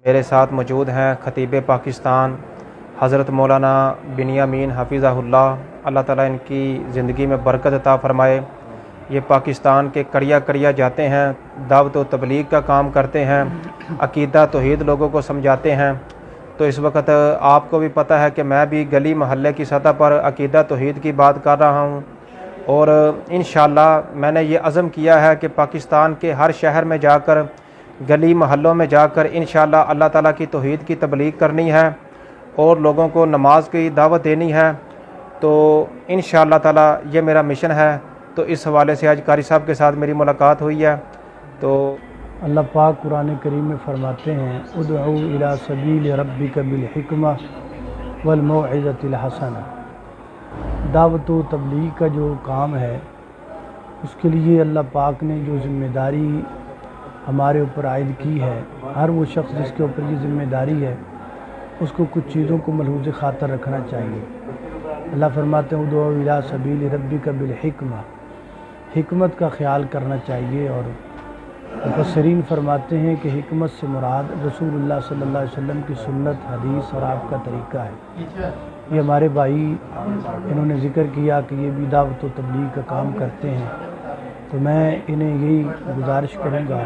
میرے ساتھ موجود ہیں خطیب پاکستان حضرت مولانا بنیامین حفیظہ اللہ، اللہ تعالیٰ ان کی زندگی میں برکت عطا فرمائے۔ یہ پاکستان کے کڑیا کڑیا جاتے ہیں، دعوت و تبلیغ کا کام کرتے ہیں، عقیدہ توحید لوگوں کو سمجھاتے ہیں۔ تو اس وقت آپ کو بھی پتہ ہے کہ میں بھی گلی محلے کی سطح پر عقیدہ توحید کی بات کر رہا ہوں، اور انشاءاللہ میں نے یہ عزم کیا ہے کہ پاکستان کے ہر شہر میں جا کر، گلی محلوں میں جا کر انشاءاللہ اللہ تعالیٰ کی توحید کی تبلیغ کرنی ہے اور لوگوں کو نماز کی دعوت دینی ہے۔ تو انشاءاللہ تعالیٰ یہ میرا مشن ہے۔ تو اس حوالے سے آج قاری صاحب کے ساتھ میری ملاقات ہوئی ہے۔ تو اللہ پاک قرآن کریم میں فرماتے ہیں ادعو الی سبیل ربک بالحکمہ والموعظۃ الحسنہ۔ دعوت و تبلیغ کا جو کام ہے اس کے لیے اللہ پاک نے جو ذمہ داری ہمارے اوپر عائد کی ہے، ہر وہ شخص جس کے اوپر یہ ذمہ داری ہے اس کو کچھ چیزوں کو ملحوظ خاطر رکھنا چاہیے۔ اللہ فرماتے ہیں ادعو الی سبیل ربک بالحکمہ، حکمت کا خیال کرنا چاہیے۔ اور مفسرین فرماتے ہیں کہ حکمت سے مراد رسول اللہ صلی اللہ علیہ وسلم کی سنت، حدیث اور آپ کا طریقہ ہے۔ یہ ہمارے بھائی انہوں نے ذکر کیا کہ یہ بھی دعوت و تبلیغ کا کام کرتے ہیں، تو میں انہیں یہی گزارش کروں گا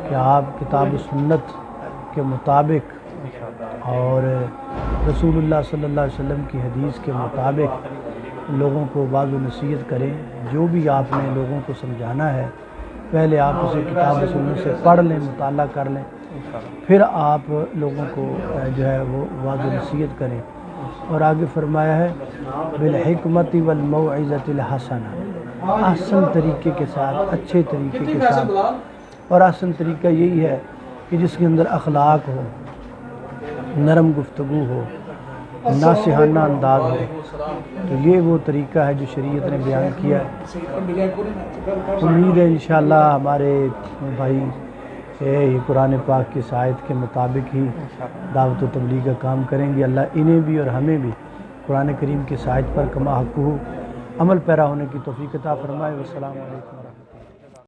کہ آپ کتاب و سنت کے مطابق اور رسول اللہ صلی اللہ علیہ وسلم کی حدیث کے مطابق لوگوں کو واعظ و نصیحت کریں۔ جو بھی آپ نے لوگوں کو سمجھانا ہے پہلے آپ اسے کتاب و سنت سے پڑھ لیں، مطالعہ کر لیں، پھر آپ لوگوں کو جو ہے وہ واعظ و نصیحت کریں۔ اور آگے فرمایا ہے بالحکمت والموعظۃ الحسنہ، احسن طریقے کے ساتھ، اچھے طریقے کے ساتھ۔ اور احسن طریقہ یہی ہے کہ جس کے اندر اخلاق ہو، نرم گفتگو ہو، ناصحانہ انداز ہو۔ تو یہ وہ طریقہ ہے جو شریعت نے بیان کیا ہے۔ امید ہے انشاءاللہ ہمارے بھائی یہ قرآن پاک کی آیت کے مطابق ہی دعوت و تبلیغ کا کام کریں گے۔ اللہ انہیں بھی اور ہمیں بھی قرآن کریم کی آیت پر کما حقہ عمل پیرا ہونے کی توفیق عطا فرمائے۔ والسلام علیکم ورحمۃ اللہ۔